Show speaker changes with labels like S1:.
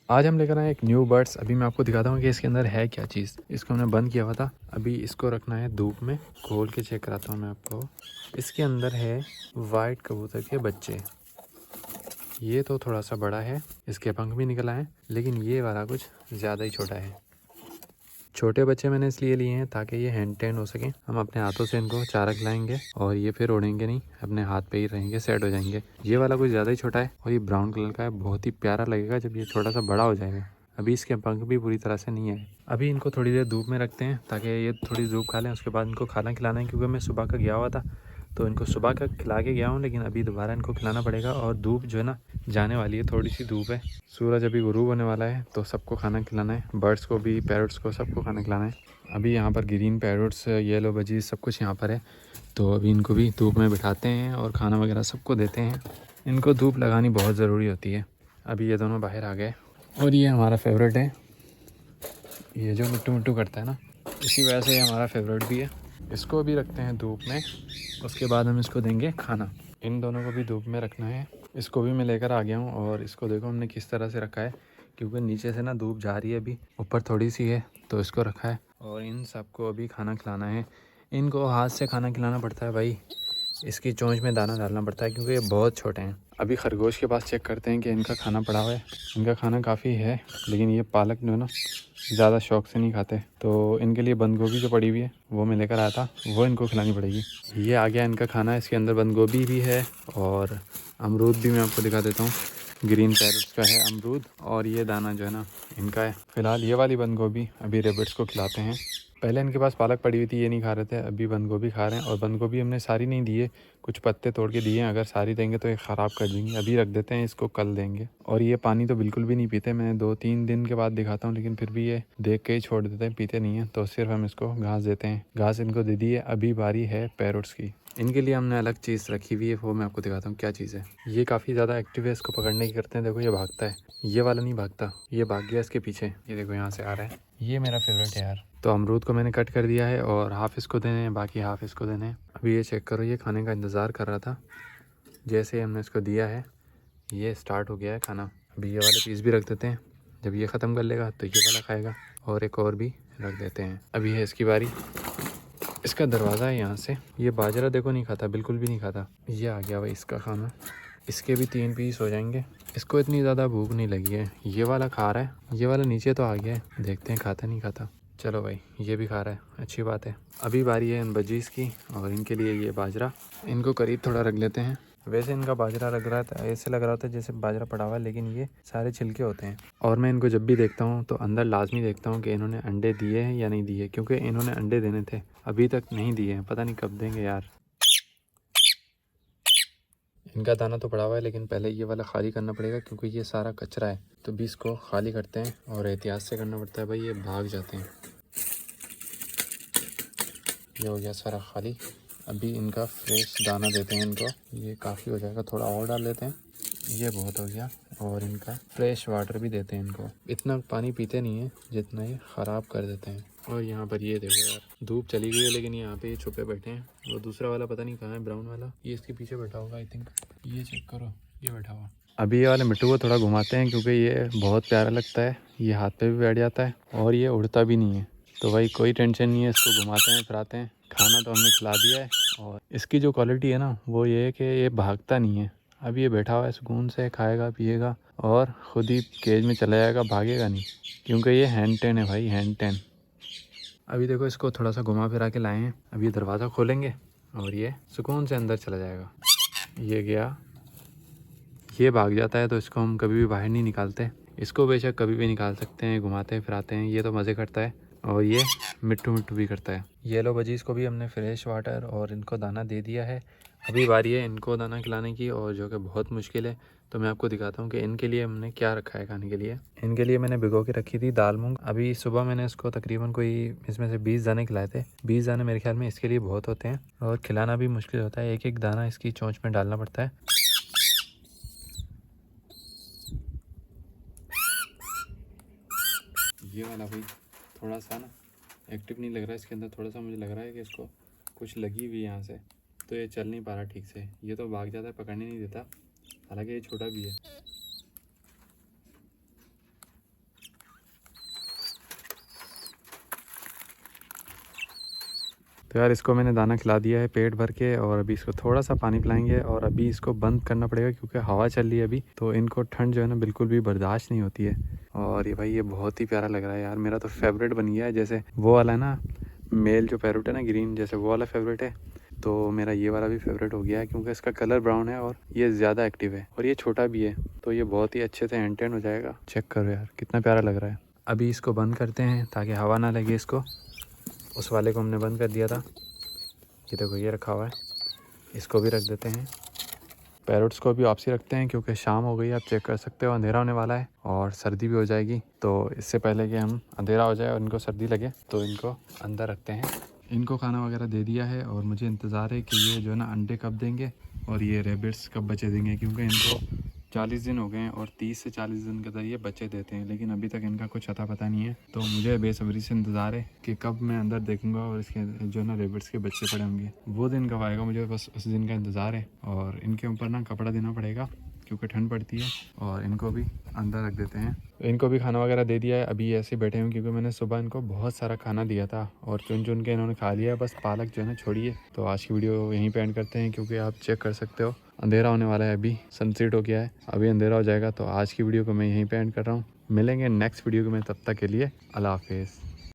S1: आज हम लेकर आए एक न्यू बर्ड्स। अभी मैं आपको दिखाता हूँ कि इसके अंदर है क्या चीज़। इसको हमने बंद किया हुआ था, अभी इसको रखना है धूप में। खोल के चेक कराता हूँ मैं आपको। इसके अंदर है वाइट कबूतर के बच्चे। ये तो थोड़ा सा बड़ा है, इसके पंख भी निकल आए, लेकिन ये वाला कुछ ज़्यादा ही छोटा है। छोटे बच्चे मैंने इसलिए लिए हैं ताकि ये हैंड टेंड हो सके। हम अपने हाथों से इनको चारा खिलाएंगे और ये फिर उड़ेंगे नहीं, अपने हाथ पे ही रहेंगे, सेट हो जाएंगे। ये वाला कुछ ज़्यादा ही छोटा है और ये ब्राउन कलर का है। बहुत ही प्यारा लगेगा जब ये थोड़ा सा बड़ा हो जाएगा। अभी इसके पंख भी पूरी तरह से नहीं है। अभी इनको थोड़ी देर धूप में रखते हैं ताकि ये थोड़ी धूप खा लें। उसके बाद इनको खाना खिलाना है, क्योंकि मैं सुबह का गया हुआ था तो इनको सुबह का खिला के गया हूँ, लेकिन अभी दोबारा इनको खिलाना पड़ेगा। और धूप जो है ना जाने वाली है, थोड़ी सी धूप है। सूरज अभी गुरूब होने वाला है तो सबको खाना खिलाना है, बर्ड्स को भी, पैरट्स को, सबको खाना खिलाना है। अभी यहाँ पर ग्रीन पैरट्स, येलो बजीज, सब कुछ यहाँ पर है। तो अभी इनको भी धूप में बिठाते हैं और खाना वगैरह सबको देते हैं। इनको धूप लगानी बहुत ज़रूरी होती है। अभी ये दोनों बाहर आ गए और ये हमारा फेवरेट है, ये जो मिट्टू मिट्टू करता है ना, इसी वजह से ये हमारा फेवरेट भी है। इसको भी रखते हैं धूप में, उसके बाद हम इसको देंगे खाना। इन दोनों को भी धूप में रखना है। इसको भी मैं लेकर आ गया हूँ और इसको देखो हमने किस तरह से रखा है, क्योंकि नीचे से ना धूप जा रही है, अभी ऊपर थोड़ी सी है तो इसको रखा है। और इन सबको अभी खाना खिलाना है। इनको हाथ से खाना खिलाना पड़ता है भाई, इसकी चोंच में दाना डालना पड़ता है क्योंकि ये बहुत छोटे हैं। अभी खरगोश के पास चेक करते हैं कि इनका खाना पड़ा हुआ है। इनका खाना काफ़ी है, लेकिन ये पालक जो है ना ज़्यादा शौक से नहीं खाते, तो इनके लिए बंद गोभी जो पड़ी हुई है वो मैं लेकर आया था, वो इनको खिलानी पड़ेगी। ये आ गया इनका खाना, इसके अंदर बंद गोभी भी है और अमरूद भी मैं आपको दिखा देता हूँ। ग्रीन पैरट्स का है अमरूद और ये दाना जो है ना इनका है। फ़िलहाल ये वाली बंद गोभी अभी रेबिट्स को खिलाते हैं। पहले इनके पास पालक पड़ी हुई थी, ये नहीं खा रहे थे, अभी बंद गोभी खा रहे हैं। और बंद गोभी हमने सारी नहीं दी है, कुछ पत्ते तोड़ के दिए हैं। अगर सारी देंगे तो ये ख़राब कर देंगे, अभी रख देते हैं, इसको कल देंगे। और ये पानी तो बिल्कुल भी नहीं पीते, मैं 2-3 दिन के बाद दिखाता हूँ, लेकिन फिर भी ये देख के ही छोड़ देते हैं, पीते नहीं हैं। तो सिर्फ हम इसको घास देते हैं, घास इनको दे दी है। अभी बारी है पैरट्स की। इनके लिए हमने अलग चीज़ रखी हुई है, वो मैं आपको दिखाता हूँ क्या चीज़ है। ये काफ़ी ज़्यादा एक्टिव है, इसको पकड़ने की करते हैं। देखो ये भागता है, ये वाला नहीं भागता, ये भाग गया इसके पीछे। ये देखो यहाँ से आ रहा है, ये मेरा फेवरेट है यार। तो अमरूद को मैंने कट कर दिया है और हाफ इसको देने हैं, बाकी हाफ इसको देने हैं। अभी ये चेक करो, ये खाने का इंतज़ार कर रहा था। जैसे ही हमने इसको दिया है ये स्टार्ट हो गया है खाना। अभी ये वाले पीस भी रख देते हैं, जब ये ख़त्म कर लेगा तो ये वाला खाएगा। और एक और भी रख देते हैं। अभी है इसकी बारी। इसका दरवाज़ा है यहाँ से। ये बाजरा देखो नहीं खाता, बिल्कुल भी नहीं खाता। ये आ गया भाई इसका खाना, इसके भी 3 पीस हो जाएंगे। इसको इतनी ज़्यादा भूख नहीं लगी है, ये वाला खा रहा है। ये वाला नीचे तो आ गया है, देखते हैं खाता नहीं खाता। चलो भाई ये भी खा रहा है, अच्छी बात है। अभी बारी है इन बजीज़ की और इनके लिए ये बाजरा। इनको करीब थोड़ा रख लेते हैं। वैसे इनका बाजरा लग रहा था, ऐसे लग रहा था जैसे बाजरा पड़ा हुआ है, लेकिन ये सारे छिलके होते हैं। और मैं इनको जब भी देखता हूँ तो अंदर लाजमी देखता हूँ कि इन्होंने अंडे दिए हैं या नहीं दिए, क्योंकि इन्होंने अंडे देने थे, अभी तक नहीं दिए हैं, पता नहीं कब देंगे यार। इनका दाना तो पड़ा हुआ है, लेकिन पहले ये वाला खाली करना पड़ेगा क्योंकि ये सारा कचरा है। तो भी इसको खाली करते हैं और एहतियात से करना पड़ता है भाई, ये भाग जाते हैं। ये हो गया सारा खाली। अभी इनका फ्रेश दाना देते हैं इनको, ये काफ़ी हो जाएगा, थोड़ा और डाल लेते हैं, ये बहुत हो गया। और इनका फ्रेश वाटर भी देते हैं इनको। इतना पानी पीते नहीं है जितना ये ख़राब कर देते हैं। और यहाँ पर ये देखो यार, धूप चली गई है लेकिन यहाँ पे ये छुपे बैठे हैं। वो दूसरा वाला पता नहीं कहाँ है, ब्राउन वाला, ये इसके पीछे बैठा होगा आई थिंक। ये चेक करो, ये बैठा हुआ। अभी ये वाले मिट्टू को थोड़ा घुमाते हैं क्योंकि ये बहुत प्यारा लगता है। ये हाथ पे भी बैठ जाता है और ये उड़ता भी नहीं है, तो भाई कोई टेंशन नहीं है। इसको घुमाते हैं फिराते हैं। खाना तो हमने खिला दिया है और इसकी जो क्वालिटी है ना वो ये है कि ये भागता नहीं है। अब ये बैठा हुआ है, सुकून से खाएगा पिएगा और ख़ुद ही केज में चला जाएगा, भागेगा नहीं, क्योंकि ये हैंड टेन है भाई, हैंड टेन। अभी देखो इसको थोड़ा सा घुमा फिरा के लाए हैं, अभी ये दरवाज़ा खोलेंगे और ये सुकून से अंदर चला जाएगा। ये गया, ये भाग जाता है तो इसको हम कभी भी बाहर नहीं निकालते। इसको बेशक कभी भी निकाल सकते हैं, घुमाते फिराते हैं, ये तो मज़े करता है। और ये मिट्टू मिट्टू भी करता है। येलो बजीज़ को भी हमने फ्रेश वाटर और इनको दाना दे दिया है। अभी बारी है इनको दाना खिलाने की, और जो कि बहुत मुश्किल है। तो मैं आपको दिखाता हूँ कि इनके लिए हमने क्या रखा है खाने के लिए। इनके लिए मैंने भिगो के रखी थी दाल मूंग। अभी सुबह मैंने इसको तकरीबन कोई इसमें से 20 दाने खिलाए थे। 20 दाने मेरे ख्याल में इसके लिए बहुत होते हैं, और खिलाना भी मुश्किल होता है, एक एक दाना इसकी चोंच में डालना पड़ता है। ये वाला भाई थोड़ा सा ना एक्टिव नहीं लग रहा है, इसके अंदर थोड़ा सा मुझे लग रहा है कि इसको कुछ लगी हुई है यहाँ से, तो ये चल नहीं पा रहा ठीक से। ये तो भाग जाता है, पकड़ने नहीं देता, हालांकि ये छोटा भी है। तो यार इसको मैंने दाना खिला दिया है पेट भर के, और अभी इसको थोड़ा सा पानी पिलाएंगे और अभी इसको बंद करना पड़ेगा क्योंकि हवा चल रही है अभी, तो इनको ठंड जो है ना बिल्कुल भी बर्दाश्त नहीं होती है। और ये भाई ये बहुत ही प्यारा लग रहा है यार, मेरा तो फेवरेट बन गया है। जैसे वो वाला है ना मेल जो पैरोट है ना ग्रीन, जैसे वो वाला फेवरेट है, तो मेरा ये वाला भी फेवरेट हो गया है क्योंकि इसका कलर ब्राउन है और ये ज़्यादा एक्टिव है और ये छोटा भी है, तो ये बहुत ही अच्छे से एंटेन हो जाएगा। चेक करो यार कितना प्यारा लग रहा है। अभी इसको बंद करते हैं ताकि हवा ना लगे इसको। उस वाले को हमने बंद कर दिया था, ये देखो ये रखा हुआ है, इसको भी रख देते हैं। पैरोट्स को भी वापसी रखते हैं क्योंकि शाम हो गई, आप चेक कर सकते हो अंधेरा होने वाला है और सर्दी भी हो जाएगी, तो इससे पहले कि हम अंधेरा हो जाए और इनको सर्दी लगे तो इनको अंदर रखते हैं। इनको खाना वगैरह दे दिया है और मुझे इंतज़ार है कि ये जो है ना अंडे कब देंगे और ये रेबिट्स कब बच्चे देंगे, क्योंकि इनको 40 दिन हो गए हैं और 30 से 40 दिन के अंदर ये बच्चे देते हैं, लेकिन अभी तक इनका कुछ अता पता नहीं है। तो मुझे बेसब्री से इंतज़ार है कि कब मैं अंदर देखूंगा और इसके जो ना रेबिट्स के बच्चे पड़े होंगे। वो दिन कब आएगा मुझे बस उस दिन का इंतज़ार है। और इनके ऊपर ना कपड़ा देना पड़ेगा क्योंकि ठंड पड़ती है, और इनको भी अंदर रख देते हैं। तो इनको भी खाना वगैरह दे दिया है, अभी ऐसे बैठे हुए क्योंकि मैंने सुबह इनको बहुत सारा खाना दिया था और चुन चुन के इन्होंने खा लिया, बस पालक जो है ना छोड़िए। तो आज की वीडियो यहीं पे एंड करते हैं क्योंकि आप चेक कर सकते हो अंधेरा होने वाला है, अभी सनसेट हो गया है, अभी अंधेरा हो जाएगा। तो आज की वीडियो को मैं यहीं पे एंड कर रहा हूँ, मिलेंगे नेक्स्ट वीडियो में, तब तक के लिए अल्लाह हाफिज़।